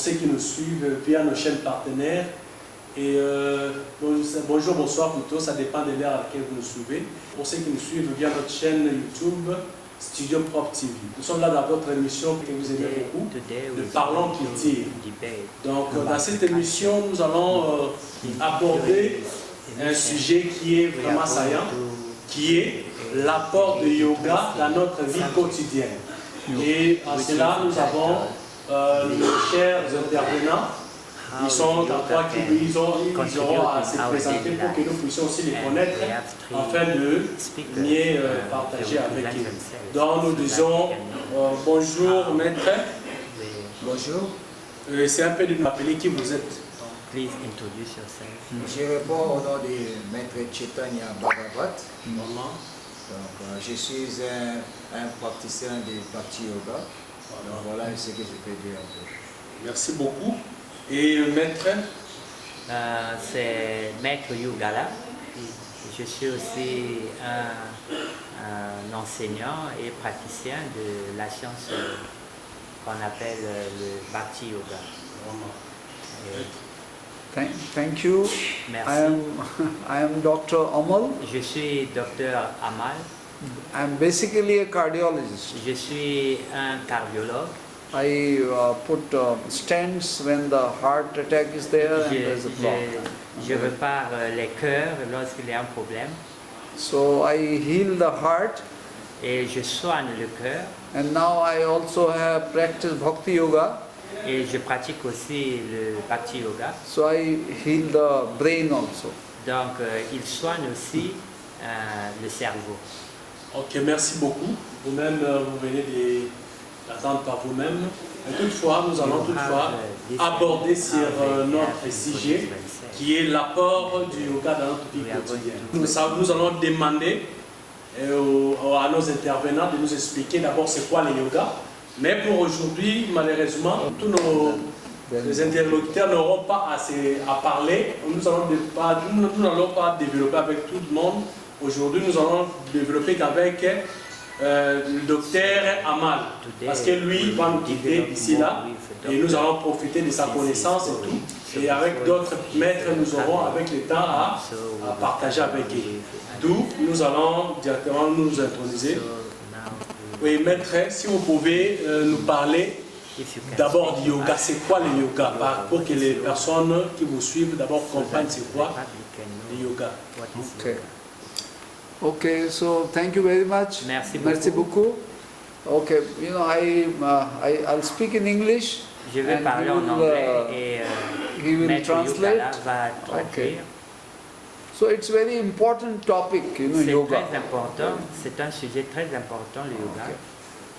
ceux qui nous suivent via nos chaînes partenaires. Et bonjour, bonsoir plutôt, ça dépend de l'heure à laquelle vous nous suivez. Pour ceux qui nous suivent via notre chaîne YouTube, Studio Propre TV. Nous sommes là dans votre émission que vous aimez beaucoup, de Parlons Culture. Donc dans cette émission, nous allons aborder un sujet qui est vraiment saillant, qui est l'apport du yoga dans notre vie quotidienne. Et en cela, nous avons nos chers intervenants. Ils sont dans quoi ils auront à se présenter pour que nous puissions aussi les connaître afin de mieux partager avec eux. Donc nous disons bonjour maître. Bonjour. C'est un peu de nous appeler qui vous êtes. Please introduce yourself. Je réponds au nom de maître Chaitanya Bhagavat. Donc, je suis un praticien de Bhakti Yoga. Donc, voilà ce que je peux dire un peu. Merci beaucoup. Et maître C'est Maître Yugala. Je suis aussi un enseignant et praticien de la science qu'on appelle le Bhakti Yoga. Thank you. Merci. I am Dr. Amal. Je suis docteur Amal. I am basically a cardiologist. Je suis un cardiologue. I put stents when the heart attack is there and there is a block. Je repare les cœurs lorsqu'il y a un problème. So I heal the heart. Et je soigne le cœur. And now I also have practiced Bhakti Yoga. Et je pratique aussi le Bhakti Yoga. So I heal the brain also. Donc, il soigne aussi le cerveau. Ok, merci beaucoup. Vous-même, vous venez d'attendre par vous-même. Toutefois, nous allons aborder sur notre sujet qui est l'apport du yoga dans notre vie quotidienne. Nous allons demander à nos intervenants de nous expliquer d'abord c'est quoi le yoga. Mais pour aujourd'hui, malheureusement, tous nos interlocuteurs n'auront pas assez à parler. Nous n'allons pas développer avec tout le monde. Aujourd'hui, nous allons développer qu'avec le docteur Amal. Parce que lui va nous quitter ici là. Et nous allons profiter de sa connaissance et tout. Et avec d'autres maîtres, nous aurons avec le temps à partager avec eux. D'où nous allons directement nous introduire. Oui, maître, si vous pouvez nous parler d'abord du yoga, c'est quoi le yoga? Pour que les personnes qui vous suivent d'abord comprennent c'est quoi le yoga. Okay, so thank you very much. Merci beaucoup. Okay, you know, I'll speak in English. Je vais parler en anglais et he will Maître translate. Yugala va traduire. Okay. So it's very important topic, you know, C'est yoga. très important, c'est un sujet très important, le yoga. Okay.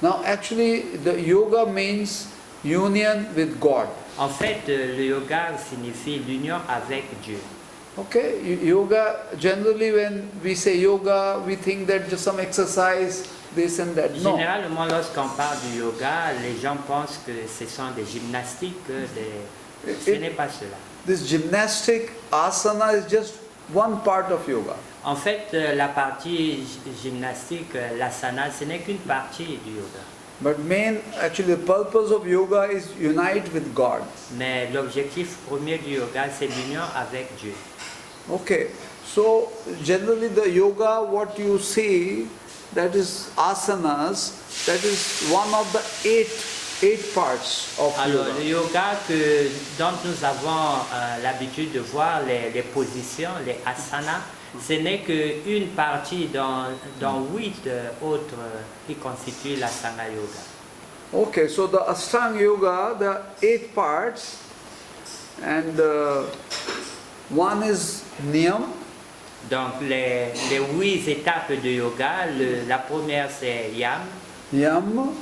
Now actually the yoga means union with God. En fait, le yoga signifie l'union avec Dieu. Okay, yoga, generally when we say yoga, we think that just some exercise, this and that. No. Généralement, lorsqu'on parle du yoga, les gens pensent que ce sont des gymnastiques, ce n'est pas cela. This gymnastic asana is just one part of yoga. En fait, la partie gymnastique, l'asana, ce n'est qu'une partie du yoga. But actually the purpose of yoga is unite with God. Mais l'objectif premier du yoga, c'est l'union avec Dieu. Okay, so generally the yoga, what you see, that is asanas, that is one of the eight parts of Alors, yoga. le yoga dont nous avons l'habitude de voir les positions, les asanas, ce n'est qu'une partie dans 8 autres qui constituent l'asana yoga. Okay, so the Ashtanga yoga, the 8 parts, and one is niyam. Donc, les 8 étapes de yoga, la première c'est yam, Yam,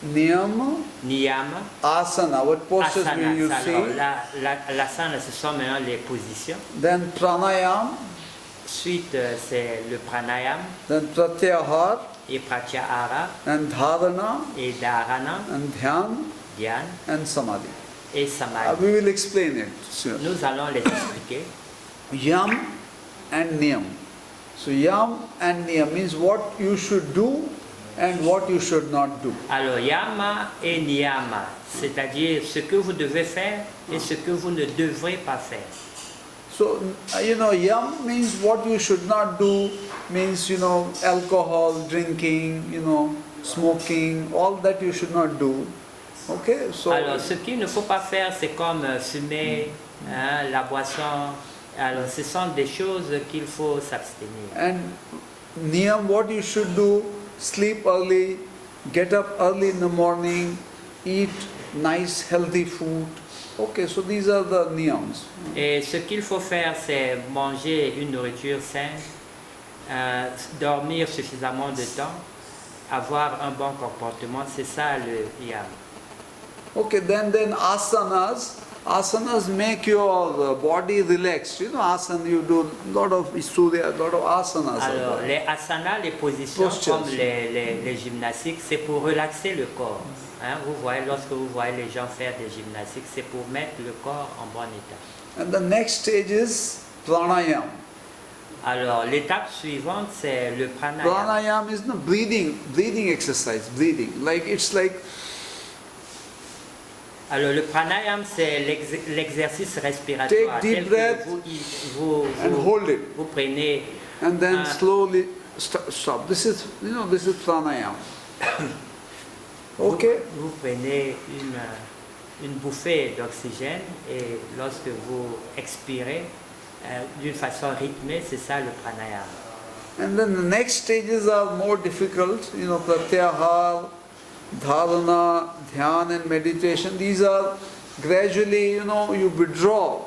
niyam, niyam, asana. What postures asana. will you Alors, see? l'asana, ce sont maintenant les positions. Then pranayam, Ensuite, c'est le pranayam then pratyahar, et pratyahara and dharana, et dharana, and dhyan, dhyan and samadhi. et samadhi. We will explain it soon. Nous allons les expliquer. Yam and niyam. So yam and niyam means what you should do and what you should not do. Alors, yama et niyama, c'est-à-dire ce que vous devez faire et ce que vous ne devrez pas faire. So, yam means what you should not do, means, alcohol, drinking, smoking, all that you should not do. Okay, so. Alors, ce qu'il ne faut pas faire, c'est comme fumer, la boisson. Alors, ce sont des choses qu'il faut s'abstenir. And niyam, what you should do, sleep early, get up early in the morning, eat nice healthy food. Okay, so these are the niyams. Et ce qu'il faut faire, c'est manger une nourriture saine, dormir suffisamment de temps, avoir un bon comportement, c'est ça le yam. Okay, then asanas. Asanas make your body relaxed. Asana, you do a lot of surya, a lot of asanas. Alors, les asanas, les positions Postures. comme les gymnastiques, c'est pour relaxer le corps. Vous voyez, lorsque vous voyez les gens faire des gymnastiques, c'est pour mettre le corps en bon état. And the next stage is pranayam. Alors, l'étape suivante, c'est le pranayama. Pranayam is the breathing exercise, breathing. It's like. Alors, le pranayama, c'est l'exercice respiratoire. Take deep breath and hold it. Vous prenez And then slowly stop. This is pranayam. Okay? Vous prenez une bouffée d'oxygène et lorsque vous expirez d'une façon rythmée, c'est ça le pranayama. And then the next stages are more difficult. Pratyahar, dharana, dhyan and meditation. These are gradually, you withdraw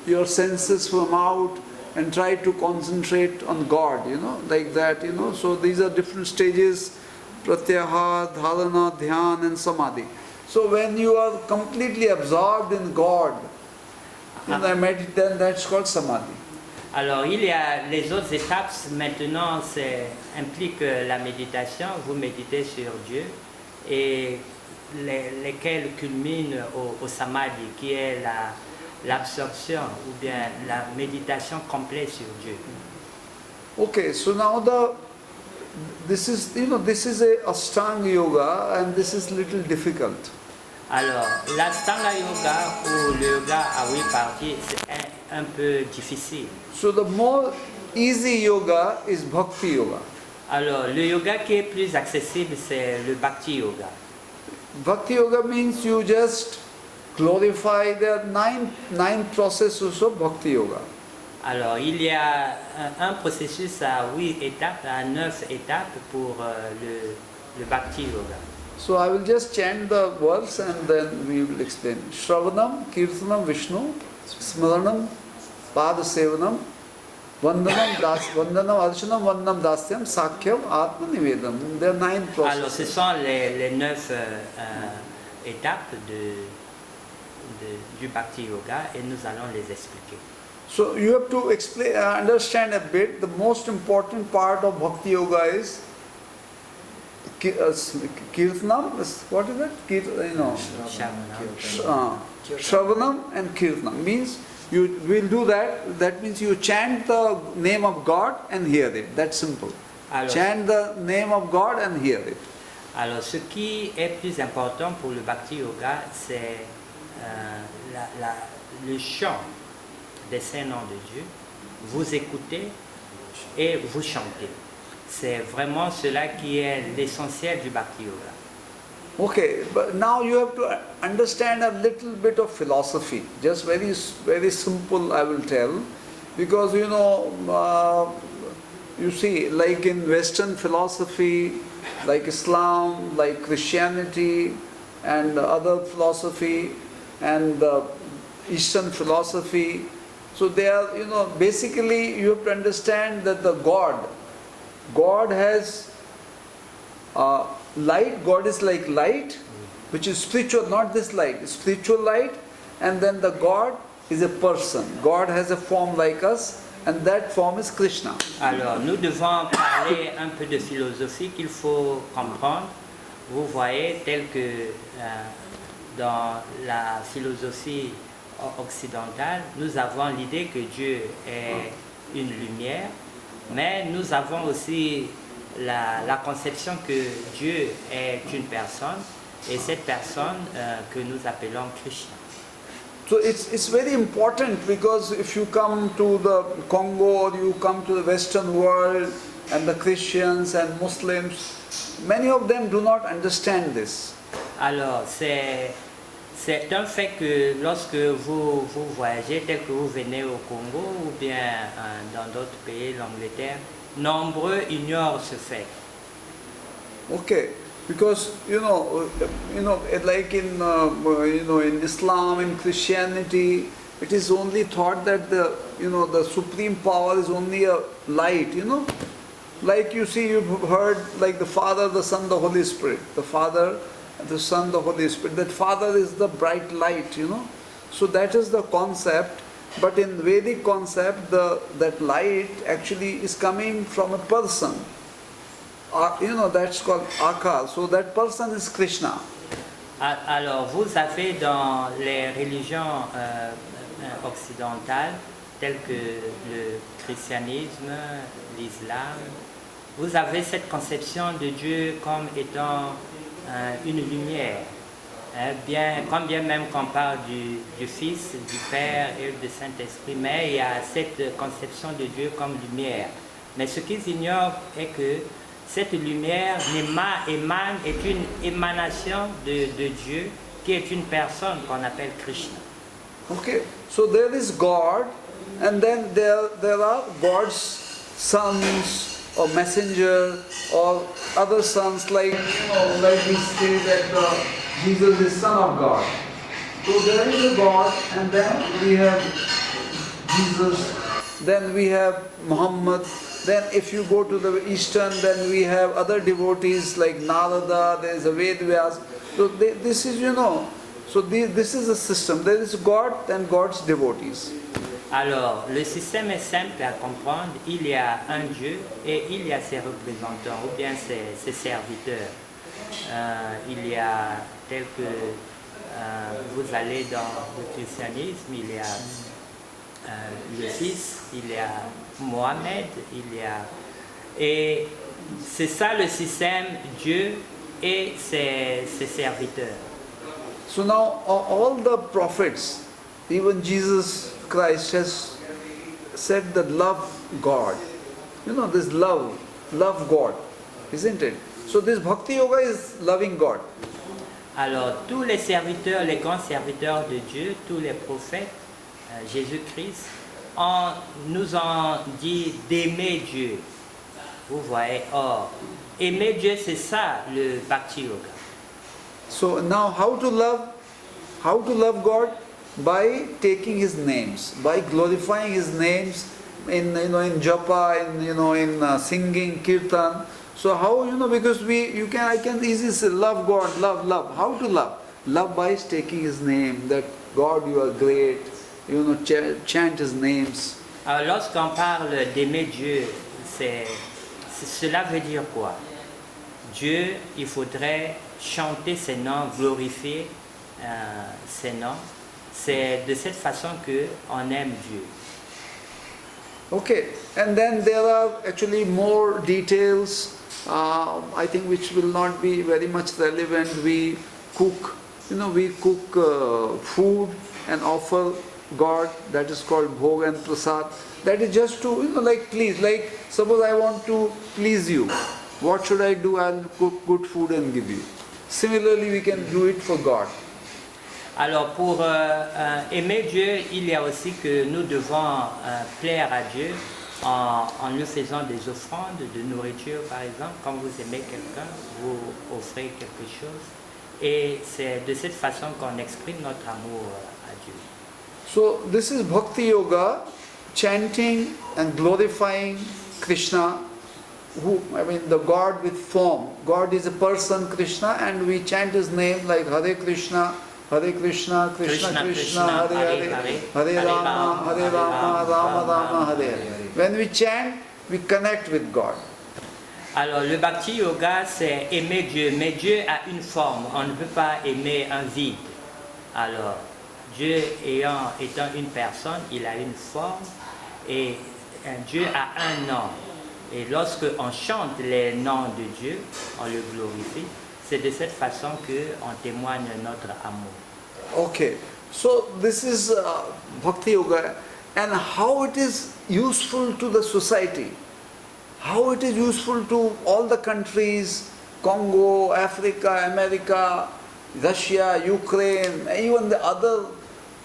your senses from out and try to concentrate on God, like that, So these are different stages, pratyahar, dharana, dhyan and samadhi. So when you are completely absorbed in God, then that's called samadhi. Alors, il y a les autres étapes. Maintenant, implique la méditation. Vous méditez sur Dieu et lesquelles culminent au samadhi, qui est l'absorption ou bien la méditation complète sur Dieu. Okay, so now this is a Ashtanga yoga and this is little difficult. Alors, l'Ashtanga yoga ou le yoga à 8 parties, c'est un peu difficile. So the more easy yoga is Bhakti yoga. Alors, le yoga qui est plus accessible, c'est le Bhakti yoga. Bhakti yoga means you just glorify the nine processes of Bhakti yoga. Alors, il y a un processus à 8 étapes, à 9 étapes pour le Bhakti yoga. So I will just chant the verse and then we will explain. Shravanam, Kirtanam, Vishnu, Smaranam, Padasevanam, Vandanam, Archanam, Vandanam, Dasyam, Sakhyam, Atma Nivedam. There are 9 processes. Alors, ce sont les 9 étapes du Bhakti yoga et nous allons les expliquer. So you have to explain, understand a bit. The most important part of Bhakti yoga is Kirtanam. What is it? Shravanam and Kirtanam means you will do that. That means you chant the name of God and hear it. That's simple. Alors, Chant the name of God and hear it. Alors, ce qui est plus important pour le Bhakti yoga, c'est le chant des saints noms de Dieu. Vous écoutez et vous chantez. C'est vraiment cela qui est l'essentiel du Bhakti yoga. Okay, but now you have to understand a little bit of philosophy. Just very, very simple, I will tell. Because you see, like in Western philosophy, like Islam, like Christianity, and other philosophy, and Eastern philosophy. So they are, basically you have to understand that the God has light. God is like light, which is spiritual, not this light, spiritual light. And then the God is a person. God has a form like us, and that form is Krishna. Alors, nous devons parler un peu de philosophie qu'il faut comprendre. Vous voyez, tel que dans la philosophie occidentale, nous avons l'idée que Dieu est une lumière, mais nous avons aussi la conception que Dieu est une personne et cette personne que nous appelons Krishna. So it's very important because if you come to the Congo or you come to the Western world and the Christians and Muslims, many of them do not understand this. Alors, c'est un fait que lorsque vous voyagez, tel que vous venez au Congo ou bien dans d'autres pays, l'Angleterre, nombreux ignorent ce fait. Okay, because like in in Islam, in Christianity, it is only thought that the supreme power is only a light. Like you see, you've heard like the Father, the Son, the Holy Spirit. The Father, the Son, the Holy Spirit. That Father is the bright light. So that is the concept. But in Vedic concept, that light actually is coming from a person. That's called Akar. So that person is Krishna. Alors, vous avez dans les religions occidentales, telles que le christianisme, l'islam, vous avez cette conception de Dieu comme étant une lumière. Quand bien même qu'on parle du Fils, du Père et du Saint-Esprit, mais il y a cette conception de Dieu comme lumière. Mais ce qu'ils ignorent est que cette lumière est une émanation de Dieu qui est une personne qu'on appelle Krishna. Okay, so there is God, and then there are God's sons or messenger or other sons, like like we say that Jesus is Son of God. So there is a God, and then we have Jesus, then we have Muhammad. Then if you go to the Eastern, then we have other devotees like Narada, there is a Ved Vyas. So this is, this is a system. There is God and God's devotees. Alors, le système est simple à comprendre. Il y a un Dieu et il y a ses représentants ou bien ses serviteurs. Il y a, tel que vous allez dans le christianisme, il y a le Fils, il y a Mohamed, et c'est ça le système, Dieu et ses serviteurs. So now all the prophets, even Jesus Christ has said that love God. This love God, isn't it? So this Bhakti Yoga is loving God. Alors tous les serviteurs, les grands serviteurs de Dieu, tous les prophètes, Jésus-Christ, nous ont dit d'aimer Dieu. Vous voyez, aimer Dieu, c'est ça le Bhakti Yoga. So now how to love God? By taking His names, by glorifying His names in japa, in singing, kirtan. So how, because I can easily say love God, love. How to love? Love by taking His name, that God you are great, chant His names. Alors lorsqu'on parle d'aimer Dieu, cela veut dire quoi? Dieu, il faudrait chanter ses noms, glorifier ses noms. C'est de cette façon qu'on aime Dieu. Okay, and then there are actually more details, I think, which will not be very much relevant. We cook, food and offer God, that is called bhog and prasad. That is just to, like please, like suppose I want to please you. What should I do? I'll cook good food and give you. Similarly, we can do it for God. Alors pour aimer Dieu, il y a aussi que nous devons plaire à Dieu en lui faisant des offrandes de nourriture par exemple. Quand vous aimez quelqu'un, vous offrez quelque chose. Et c'est de cette façon qu'on exprime notre amour à Dieu. So this is Bhakti Yoga, chanting and glorifying Krishna, the God with form. God is a person, Krishna, and we chant His name like Hare Krishna, Krishna Krishna, Hare Hare, Hare Rama, Rama Rama, Hare Hare. When we chant, we connect with God. Alors le Bhakti Yoga, c'est aimer Dieu, mais Dieu a une forme, on ne peut pas aimer un vide. Alors Dieu étant une personne, il a une forme et Dieu a un nom. Et lorsque on chante les noms de Dieu, on le glorifie. C'est de cette façon qu'on témoigne notre amour. Okay, so this is Bhakti Yoga, and how it is useful to the society, how it is useful to all the countries, Congo, Africa, America, Russia, Ukraine, even the other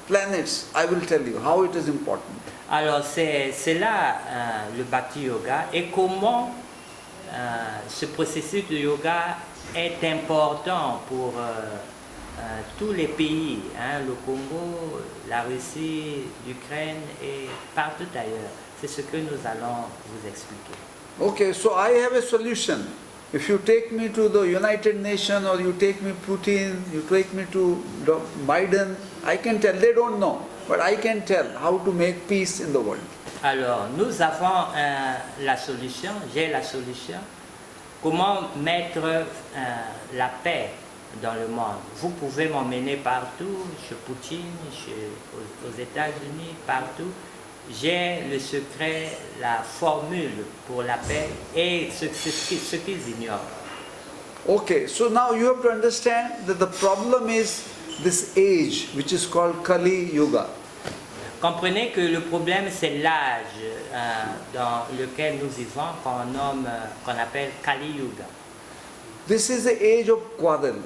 planets. I will tell you how it is important. Alors c'est là le Bhakti Yoga et comment ce processus de yoga est important pour tous les pays, hein, le Congo, la Russie, l'Ukraine et partout ailleurs. C'est ce que nous allons vous expliquer. Okay, so I have a solution. If you take me to the United Nations or you take me Putin, you take me to Biden, I can tell. They don't know, but I can tell how to make peace in the world. Alors, nous avons la solution, j'ai la solution. Comment mettre la paix dans le monde. Vous pouvez m'emmener partout, chez Poutine, aux États-Unis, partout. J'ai le secret, la formule pour la paix et ce qu'ils ignorent. Okay, so now you have to understand that the problem is this age which is called Kali Yuga. Comprenez que le problème c'est l'âge dans lequel nous vivons qu'on appelle Kali Yuga. This is the age of quarrel.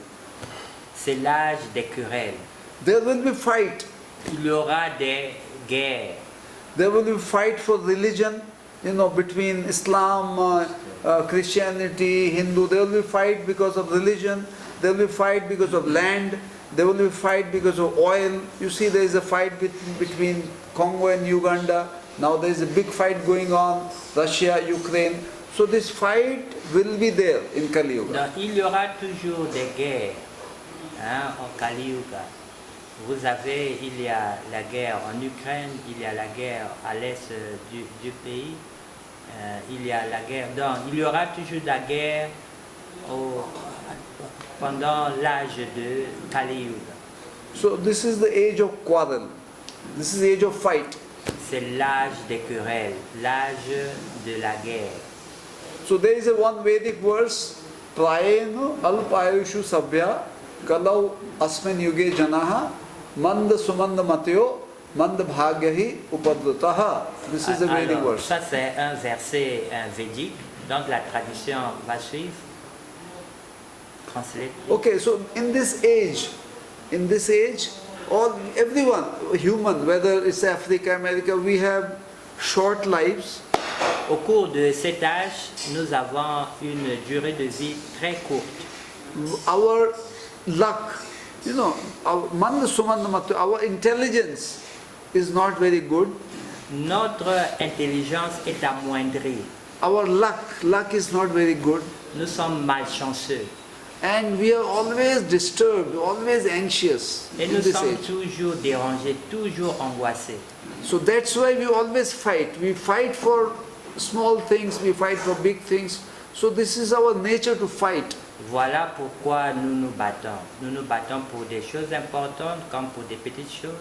C'est l'âge des querelles. There will be fight. Il y aura des guerres. There will be fight for religion, between Islam, Christianity, Hindu. There will be fight because of religion. There will be fight because of land. There will be fight because of oil. You see, there is a fight between Congo and Uganda. Now there is a big fight going on, Russia, Ukraine. So this fight will be there in Kali Yuga. Donc, il y aura toujours des guerres en Kali Yuga. Vous avez, il y a la guerre en Ukraine, il y a la guerre à l'est du pays, il y a la guerre. Donc, il y aura toujours la guerre pendant l'âge de Kali Yuga. So this is the age of quarrel. This is the age of fight. C'est l'âge des querelles, l'âge de la guerre. So there is a one Vedic verse, Prayeno alpayushu sabhya kalau asmin yuge janaha manda sumanda matyo manda bhagyahi upadvrataha. This is a Vedic Alors, verse. ça c'est un verset védique, donc la tradition va suivre. Translate. Okay, so in this age, everyone, human, whether it's Africa, America, we have short lives. Au cours de cet âge, nous avons une durée de vie très courte. Our luck, our intelligence is not very good. Notre intelligence est amoindrie. Our luck is not very good. Nous sommes malchanceux. And we are always disturbed, always anxious Et in nous this sommes age. toujours dérangés, toujours angoissés. So that's why we always fight. We fight for small things, we fight for big things. So this is our nature to fight. Voilà pourquoi nous nous battons. Nous nous battons pour des choses importantes comme pour des petites choses.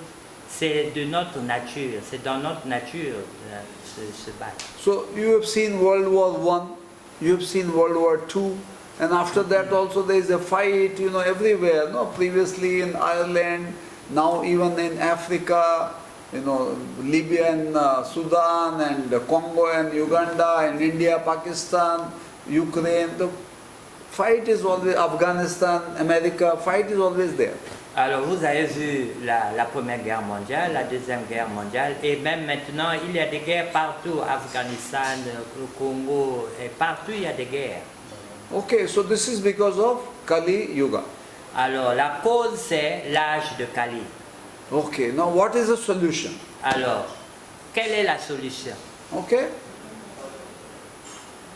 C'est de notre nature, c'est dans notre nature de se battre. So you have seen World War I, you have seen World War II, and after that also there is a fight, everywhere. No, previously in Ireland, now even in Africa, Libya and Sudan and Congo and Uganda and India, Pakistan, Ukraine. The fight is always Afghanistan, America. Fight is always there. Alors vous avez vu la Première Guerre mondiale, la Deuxième Guerre mondiale, et même maintenant il y a des guerres partout, Afghanistan, le Congo, et partout il y a des guerres. Okay, so this is because of Kali Yuga. Alors la cause c'est l'âge de Kali. Okay, now what is the solution? Alors, quelle est la solution? Okay?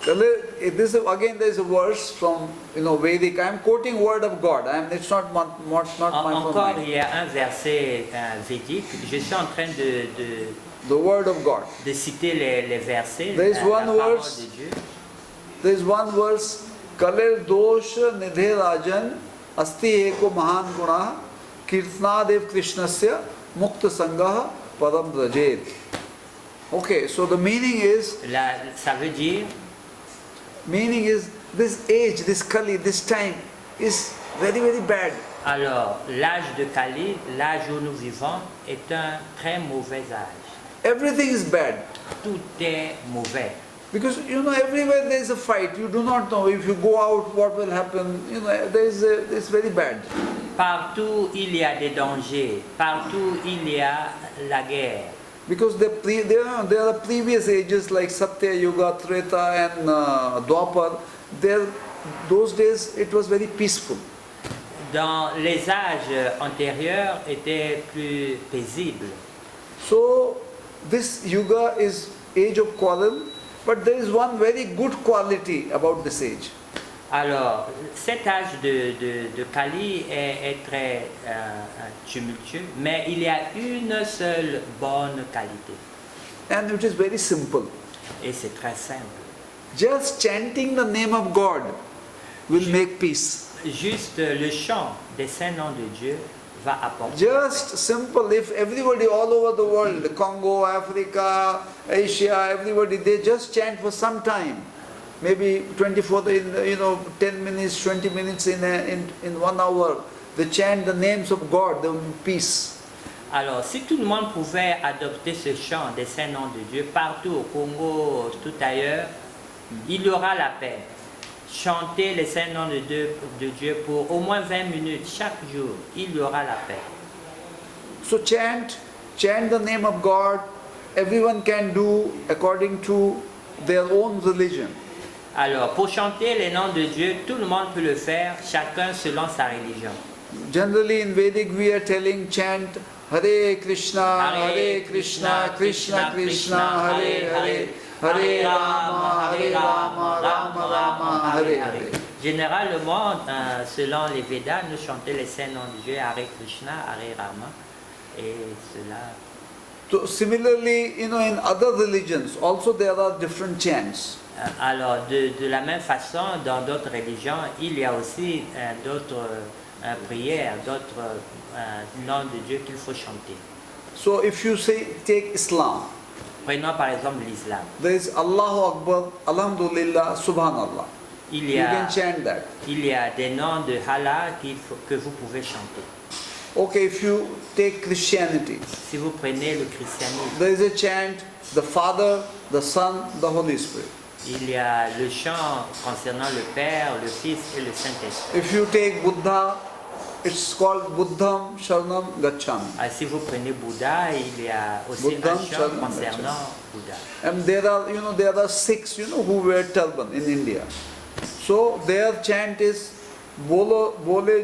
This is, again there is a verse from Vedic. I am quoting word of God. It's not my Encore, mind. il y a un verset védique. Je suis en train The word of God. de citer les versets, There is la one parole verse. de Dieu. There is one verse. Kalir dosh nidhe rajan asti eko mahan guna kirtnadev krishnasya mukta sangha padam rajed. Okay, so the meaning is, Ça veut dire, Meaning is this age, this Kali, this time is very, very bad. Alors, l'âge de Kali, l'âge où nous vivons, est un très mauvais âge. Everything is bad. Tout est mauvais. Because everywhere there is a fight. You do not know if you go out what will happen. It's very bad. Partout il y a des dangers. Partout il y a la guerre. Because there are previous ages like Satya Yuga, Treta and Dwapar. Those days it was very peaceful. Dans les âges antérieurs étaient plus paisibles. So this Yuga is age of quarrel, but there is one very good quality about this age. Alors, cet âge de Kali est très tumultueux, mais il y a une seule bonne qualité. And it is very simple. Et c'est très simple. Just chanting the name of God will make peace. Juste le chant des saints noms de Dieu va apporter. Just simple. If everybody all over the world, Congo, Africa, Asia, everybody, they just chant for some time. Maybe 10 minutes, 20 minutes in 1 hour. They chant the names of God, there will be peace. Alors, si tout le monde pouvait adopter ce chant des saints noms de Dieu partout au Congo, tout ailleurs, il y aura la paix. Chanter les saints noms de Dieu pour au moins 20 minutes chaque jour, il y aura la paix. So chant the name of God. Everyone can do according to their own religion. Alors, pour chanter les noms de Dieu, tout le monde peut le faire, chacun selon sa religion. Generally in Vedic we are telling chant Hare Krishna, Hare Krishna, Krishna Krishna, Hare Hare, Hare Rama, Hare Rama, Rama Rama, Hare Hare. Généralement, selon les Védas, nous chantons les saints noms de Dieu, Hare Krishna, Hare Rama, et cela. So similarly, in other religions also there are different chants. Alors, de la même façon, dans d'autres religions, il y a aussi d'autres prières, d'autres noms de Dieu qu'il faut chanter. So if you take Islam, Prenons par exemple l'islam. there is Allahu Akbar, Alhamdulillah, Subhanallah. Il You can chant that. y a des noms de Allah que vous pouvez chanter. Okay, if you take Christianity, Si vous prenez le christianisme, there is a chant, the Father, the Son, the Holy Spirit. il y a le chant concernant le Père, le Fils et le Saint-Esprit. If you take Buddha, it's called Buddham Sharanam Gacchami. Si vous prenez Bouddha, il y a aussi Buddham un chant Sharanam concernant Bouddha. And there are Sikhs, who wear turban in India. So their chant is Bole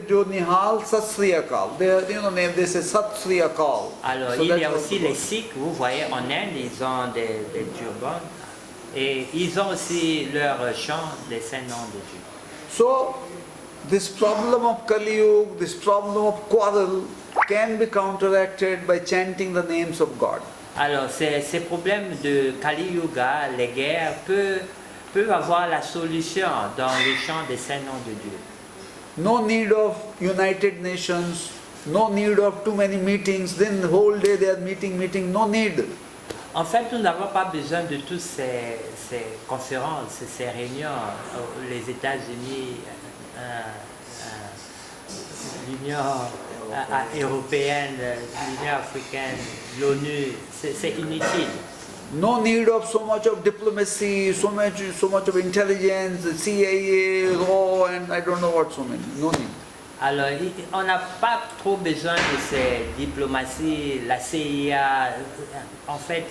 Jo Nihal Sat Sri Akal. They say Sat Sri Akal. Alors, So il y a that's aussi what- les Sikhs, vous voyez, en Inde, ils ont des turbans. Et ils ont aussi leur chant des saints noms de Dieu. So this problem of Kali Yuga, this problem of quarrel can be counteracted by chanting the names of God. Alors, ces problèmes de Kali Yuga, les guerres, peuvent avoir la solution dans le chant des saints noms de Dieu. No need of United Nations, no need of too many meetings, then the whole day they are meeting, no need. En fait, nous n'avons pas besoin de toutes ces conférences, ces réunions, les États-Unis, l'Union européenne, l'Union africaine, l'ONU, c'est inutile. No need of so much of diplomacy, so much of intelligence, CIA, law, and I don't know what so many. No need. Alors, on n'a pas trop besoin de ces diplomaties, la CIA, en fait,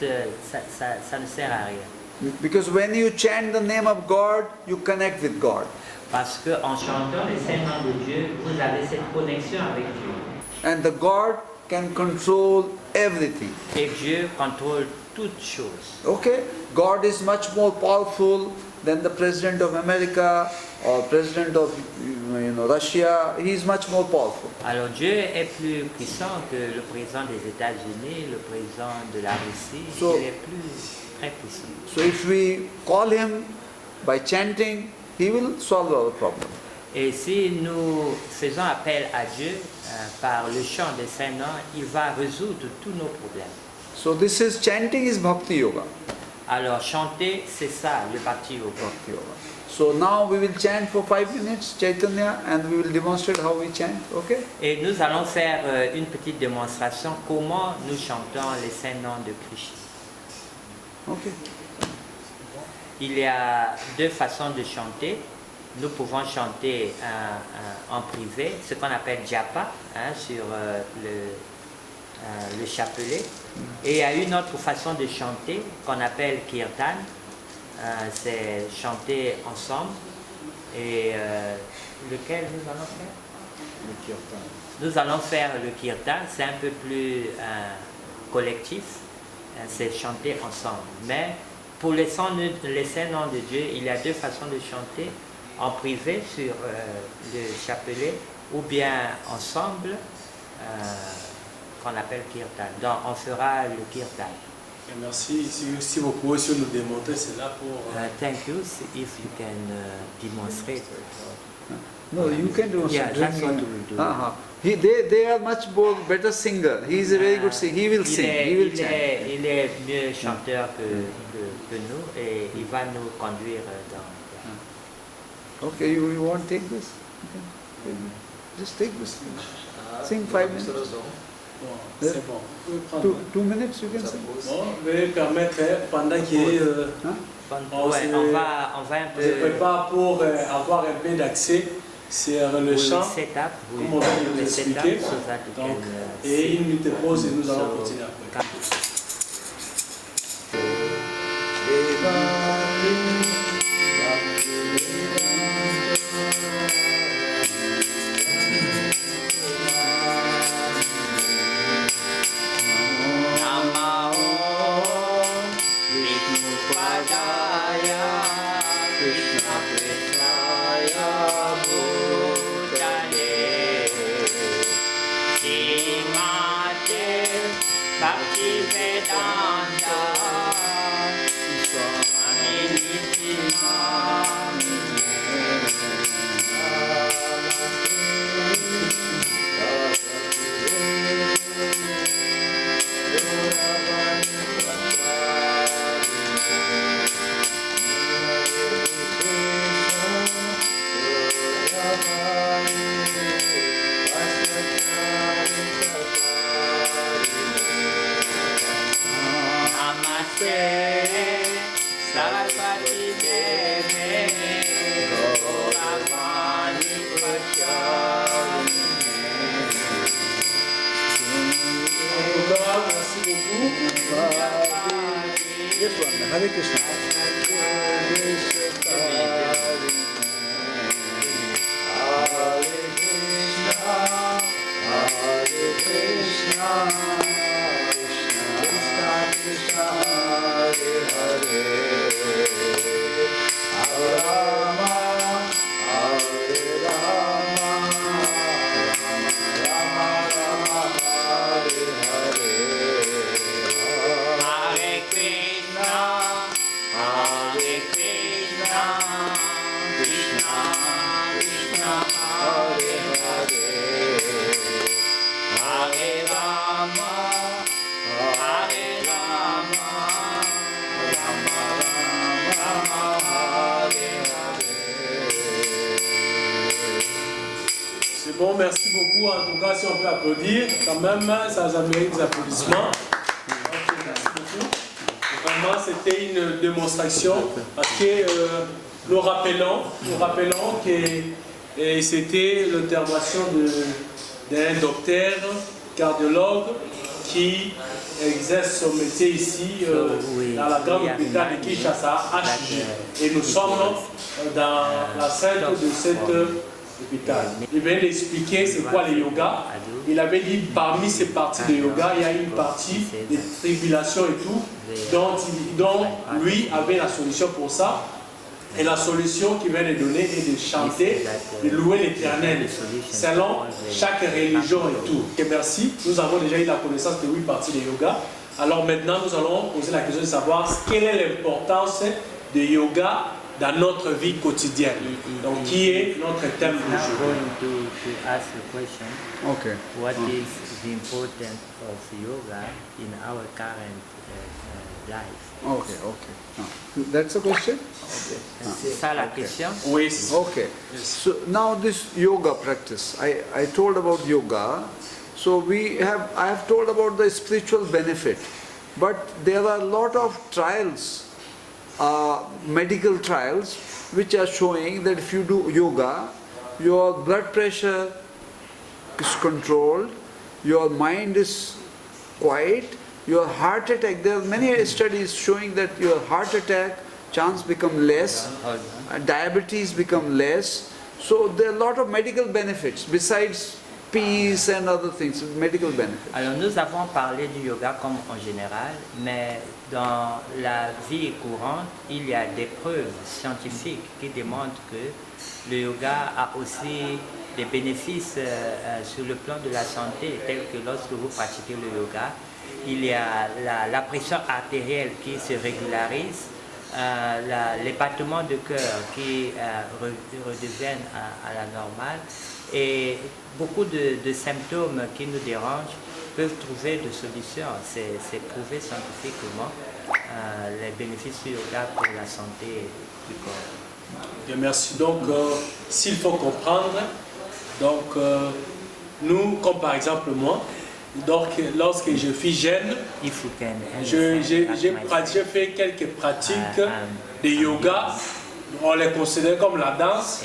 ça ne sert à rien. Because when you chant the name of God, you connect with God. Parce qu'en chantant les saints noms de Dieu, vous avez cette connexion avec Dieu. And the God can control everything. Et Dieu contrôle toutes choses. Okay? God is much more powerful than the President of America or President of Russia. He is much more powerful. Alors Dieu est plus puissant que le président des États-Unis, le président de la Russie. So- Il est très puissant. So if we call him by chanting, he will solve our problem. Et si nous faisons appel à Dieu par le chant des saints noms, il va résoudre tous nos problèmes. So chanting is Bhakti Yoga. Alors chanter, c'est ça, le Bhakti Yoga. Bhakti Yoga. So now we will chant for 5 minutes, Chaitanya, and we will demonstrate how we chant, okay? Et nous allons faire une petite démonstration comment nous chantons les saints noms de Krishna. Okay. Il y a deux façons de chanter. Nous pouvons chanter en privé, ce qu'on appelle japa, sur le chapelet. Et il y a une autre façon de chanter qu'on appelle kirtan. C'est chanter ensemble. Et lequel nous allons faire? Le kirtan. Nous allons faire le kirtan, c'est un peu plus collectif, c'est chanter ensemble. Mais pour les saints noms de Dieu, il y a deux façons de chanter, en privé sur le chapelet ou bien ensemble, qu'on appelle kirtan. Donc on fera le kirtan. Merci. Si vous pouvez aussi nous démontrer cela pour... Thank you, if you can demonstrate. No, you can do Yeah, some that's what drinking. we will do. They are much more better singer. He is a very good singer. He will sing. He will chant. Il est mieux chanteur que nous et il va nous conduire dans... Okay, you want to take this? Okay. Just take this. Sing 5 minutes. Bon, c'est bon. Vous pouvez prendre. 2 minutes you can sing. Bon, je vais permettre, pendant qu'il est... on va un on se peu... prépare pour avoir un peu d'accès sur le chant, comme on vient de l'expliquer. Donc, et une minute de pause et nous allons continuer après. Hare Krishna. Bon, merci beaucoup. En tout cas, si on peut applaudir, quand même, ça mérite des applaudissements. Okay, merci beaucoup. Vraiment, c'était une démonstration parce que nous rappelons que c'était l'intervention d'un docteur cardiologue qui exerce son métier ici dans la grande hôpital de Kinshasa, HJ. Et nous sommes dans la salle de cette hôpital. Il vient d'expliquer c'est quoi le yoga. Il avait dit parmi ces parties de yoga, il y a une partie de tribulation et tout, dont lui avait la solution pour ça. Et la solution qu'il vient de donner est de chanter, de louer l'Éternel, selon chaque religion et tout. Et merci, nous avons déjà eu la connaissance de 8 parties de yoga. Alors maintenant, nous allons poser la question de savoir quelle est l'importance de yoga dans notre vie quotidienne. Donc, qui est notre thème d'aujourd'hui? Okay. What is the importance of yoga in our current life. Okay, okay. That's a question? C'est ça la question? Oui. Okay. So now this yoga practice, I told about yoga. So I have told about the spiritual benefit. But there are a lot of trials, medical trials, which are showing that if you do yoga, your blood pressure is controlled, your mind is quiet, your heart attack, there are many studies showing that your heart attack chance become less, diabetes become less. So there are a lot of medical benefits besides peace and other things, medical benefits. Alors nous avons parlé du yoga comme en général, mais dans la vie courante, il y a des preuves scientifiques qui démontrent que le yoga a aussi des bénéfices sur le plan de la santé, tels que lorsque vous pratiquez le yoga, il y a la pression artérielle qui se régularise, les battements de cœur qui redeviennent à la normale, et beaucoup de symptômes qui nous dérangent peuvent trouver des solutions. C'est prouvé scientifiquement les bénéfices du yoga pour la santé du corps. Bien, merci. Donc, s'il faut comprendre, donc, nous, comme par exemple moi, donc, lorsque je suis jeune, j'ai fait quelques pratiques de yoga. On les considère comme la danse.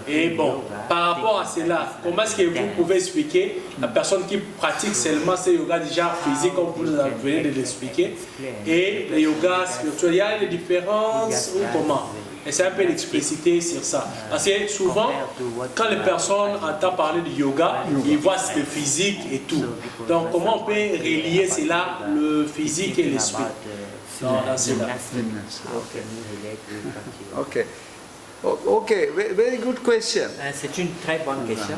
Et bon, par rapport à cela, comment est-ce que vous pouvez expliquer la personne qui pratique seulement ce yoga déjà physique, comme vous venez de l'expliquer, et le yoga spirituel, il y a des différences ou comment? Et c'est un peu l'expliciter sur ça. Parce que souvent, quand les personnes entendent parler de yoga, ils voient le physique et tout. Donc, comment on peut relier cela, le physique et l'esprit? Okay. Okay, very good question. C'est une très bonne question.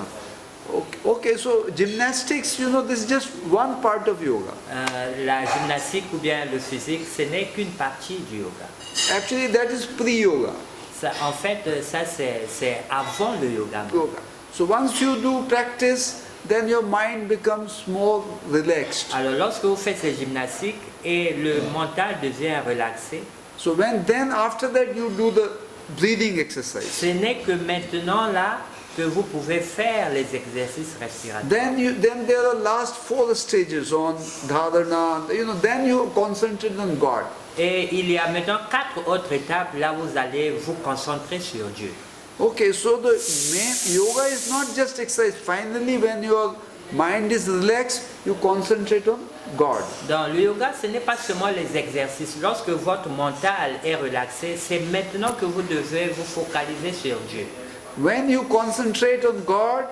Okay, so gymnastics, you know, this is just one part of yoga. La gymnastique ou bien le physique, ce n'est qu'une partie du yoga. Actually, that is pre-yoga. En fait, ça c'est avant le yoga. So once you do practice, then your mind becomes more relaxed. Alors lorsque vous faites ces gymnastiques et le mental devient relaxé. So then after that you do the breathing exercise. Ce n'est que maintenant là que vous pouvez faire les exercices respiratoires. Then there are last 4 stages on dharana. You know, then you concentrate on God. Et il y a maintenant 4 autres étapes là où vous allez vous concentrer sur Dieu. Okay, so the main yoga is not just exercise. Finally, when your mind is relaxed, you concentrate on God. Dans le yoga, ce n'est pas seulement les exercices. Lorsque votre mental est relaxé, c'est maintenant que vous devez vous focaliser sur Dieu. When you concentrate on God,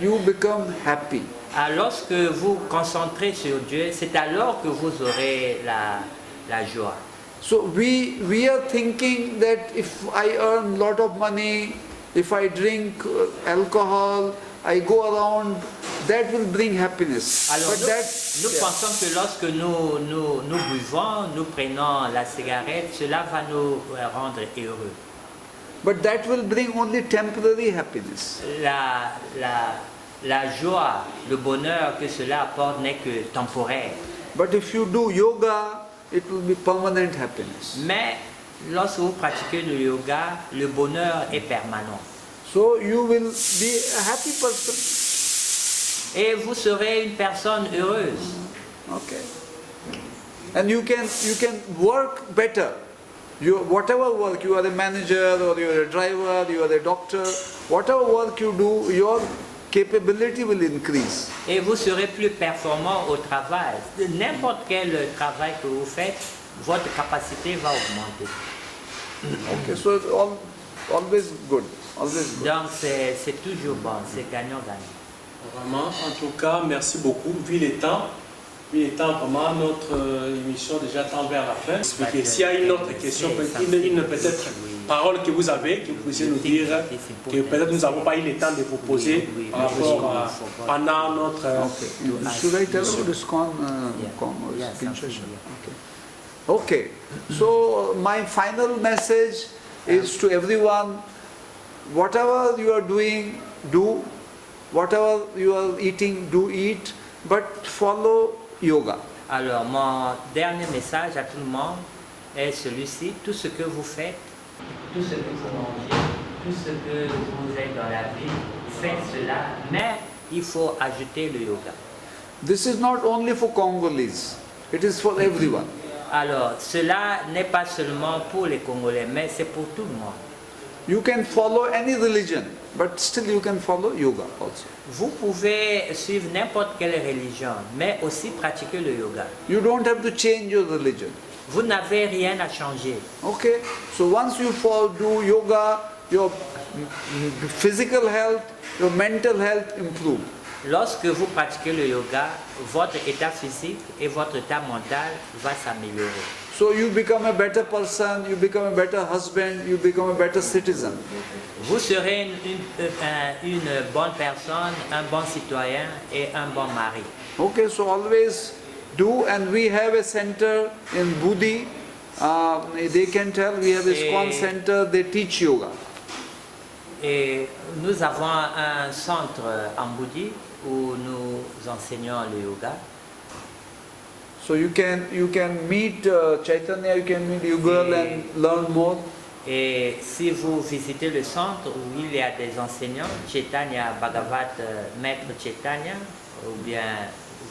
you become happy. Alors, lorsque vous concentrez sur Dieu, c'est alors que vous aurez la joie. So we are thinking that if I earn lot of money, if I drink alcohol, I go around, that will bring happiness. Alors but nous pensons que lorsque nous buvons, nous prenons la cigarette, cela va nous rendre heureux. But that will bring only temporary happiness. La joie, le bonheur que cela apporte n'est que temporaire. But if you do yoga, it will be permanent happiness. Mais lorsque vous pratiquez le yoga, le bonheur est permanent. So you will be a happy person. Et vous serez une personne heureuse. Okay. And you can work better. Whatever work, you are a manager or you are a driver, you are a doctor, whatever work you do, your capability will increase. Et vous serez plus performant au travail. N'importe quel travail que vous faites, votre capacité va augmenter. Okay, so it's always good. Always good. Donc c'est toujours bon, c'est gagnant-gagnant. Vraiment, en tout cas, merci beaucoup. Vu les temps, vraiment, notre émission déjà tend vers la fin. S'il y a une autre question, peut-être parole que vous avez, que vous puissiez nous dire, que peut-être nous n'avons pas eu le temps de vous poser par rapport à pendant notre... Should I tell about ISKCON session? Okay. So my final message is to everyone, whatever you are doing, do. Whatever you are eating, do eat, but follow yoga. Alors, mon dernier message à tout le monde est celui-ci. Tout ce que vous faites, tout ce que vous mangez, tout ce que vous êtes dans la vie, faites cela, mais il faut ajouter le yoga. This is not only for Congolese, it is for everyone. Alors, cela n'est pas seulement pour les Congolais, mais c'est pour tout le monde. You can follow any religion, but still you can follow yoga also. Vous pouvez suivre n'importe quelle religion, mais aussi pratiquer le yoga. You don't have to change your religion. Vous n'avez rien à changer. Okay, so once you do yoga, your physical health, your mental health improve. Lorsque vous pratiquez le yoga, votre état physique et votre état mental va s'améliorer. So you become a better person, you become a better husband, you become a better citizen. Vous serez une bonne personne, un bon citoyen et un bon mari. Okay, so always do, and we have a center in Budi. They can tell we have a ISKCON center, they teach yoga. Et nous avons un centre en Budi où nous enseignons le yoga. So you can meet Chaitanya, you can meet Yugal and learn more. Et si vous visitez le centre où il y a des enseignants, Chaitanya Bhagavat, Maître Chaitanya, ou bien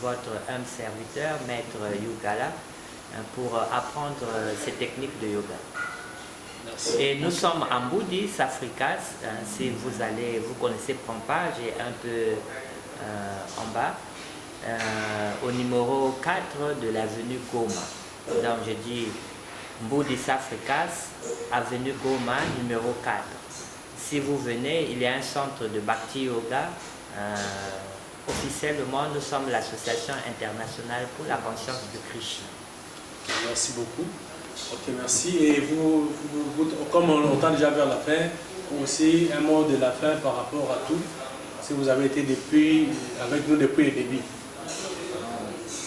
votre humble serviteur, Maître Yugala, pour apprendre ces techniques de yoga. Merci. Et nous sommes en Budi, Safrikas. Si vous allez, vous connaissez Pompage, et un peu en bas, au numéro 4 de l'avenue Goma. Donc je dis Budi Safrikas, avenue Goma, numéro 4. Si vous venez, il y a un centre de Bhakti Yoga. Officiellement, nous sommes l'association internationale pour la conscience de Krishna. Merci beaucoup. Ok, merci. Et vous, comme on entend déjà vers la fin, aussi un mot de la fin par rapport à tout, si vous avez été avec nous depuis le début.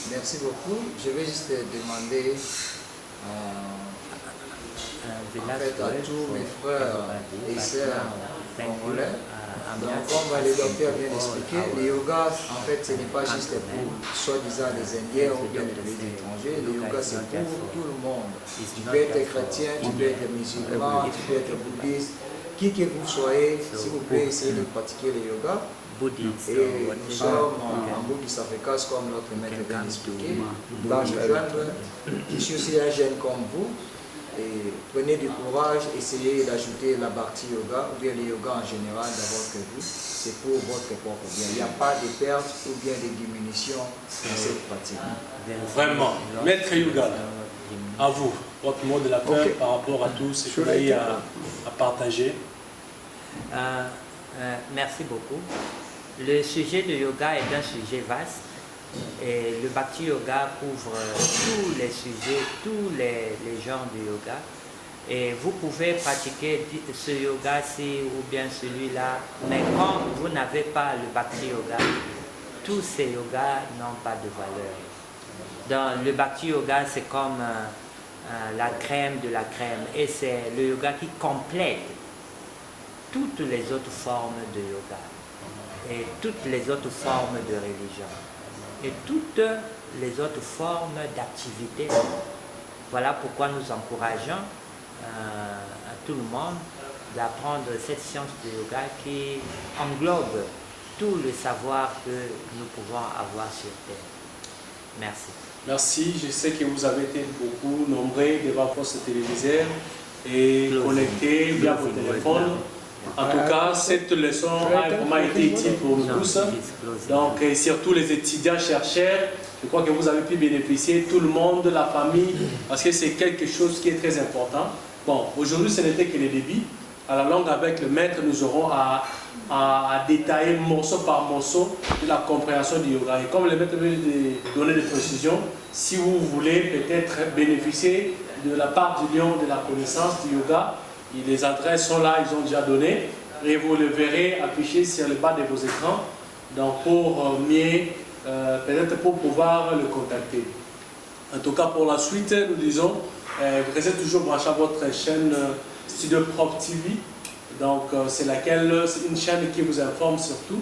Merci beaucoup. Je vais juste demander à tous mes frères et sœurs congolais. Donc, comme le docteur vient d'expliquer, le yoga, en fait, ce n'est pas juste pour soi-disant les Indiens ou bien les pays étrangers. Le yoga, c'est pour tout le monde. Tu peux être chrétien, tu peux être musulman, tu peux être bouddhiste. Qui que vous soyez, s'il vous plaît, essayez de pratiquer le yoga. Et nous sommes en Bouddhiste Africains, comme notre maître vient d'expliquer. Je suis aussi un jeune comme vous. Et prenez du courage, essayez d'ajouter la Bhakti Yoga ou bien le yoga en général dans votre vie. C'est pour votre propre bien. Il n'y a pas de perte ou bien de diminution dans cette pratique. Vraiment. Maître Yugal, à vous, votre mot de la fin par rapport à tout ce que vous avez à partager. Merci beaucoup. Le sujet de yoga est un sujet vaste. Et le Bhakti Yoga couvre tous les sujets, tous les genres de yoga. Et vous pouvez pratiquer ce yoga-ci ou bien celui-là, mais quand vous n'avez pas le Bhakti Yoga, tous ces yogas n'ont pas de valeur. Dans le Bhakti Yoga, c'est comme la crème de la crème. Et c'est le yoga qui complète toutes les autres formes de yoga et toutes les autres formes de religion et toutes les autres formes d'activité. Voilà pourquoi nous encourageons à tout le monde d'apprendre cette science de yoga qui englobe tout le savoir que nous pouvons avoir sur Terre. Merci. Merci. Je sais que vous avez été beaucoup nombreux devant votre téléviseur et connectés via vos téléphones. En tout cas, cette leçon a vraiment été utile pour nous tous. Donc, et surtout les étudiants, chercheurs, je crois que vous avez pu bénéficier, tout le monde, la famille, parce que c'est quelque chose qui est très important. Bon, aujourd'hui, ce n'était que le début. À la longue, avec le maître, nous aurons à détailler morceau par morceau de la compréhension du yoga. Et comme le maître veut donner des précisions, si vous voulez peut-être bénéficier de la part du lion de la connaissance du yoga, les adresses sont là, ils ont déjà donné, et vous le verrez affiché sur le bas de vos écrans, donc pour mieux, peut-être pour pouvoir le contacter. En tout cas, pour la suite, nous disons, vous restez toujours branché à votre chaîne Studio Prof TV, donc c'est une chaîne qui vous informe surtout.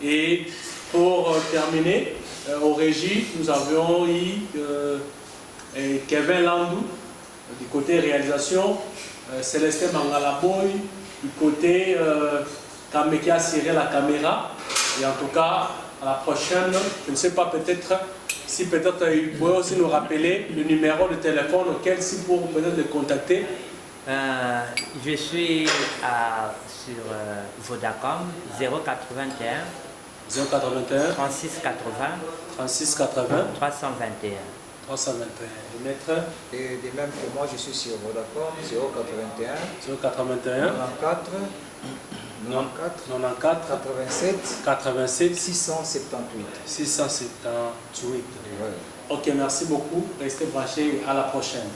Et pour terminer, au régie, nous avions eu Kevin Landou du côté réalisation, Célestin Mangalaboy du côté qui a serré la caméra. Et en tout cas, à la prochaine, je ne sais pas, peut-être si peut-être il pourrait aussi nous rappeler le numéro de téléphone auquel si pour peut-être le contacter. Je suis sur Vodacom 081 36 80 36 80 321. 321. Et maître? Et de même que moi, je suis sur Vodacom 081 081 94 87 678. 678. Ouais. Ok, merci beaucoup. Restez branchés. À la prochaine.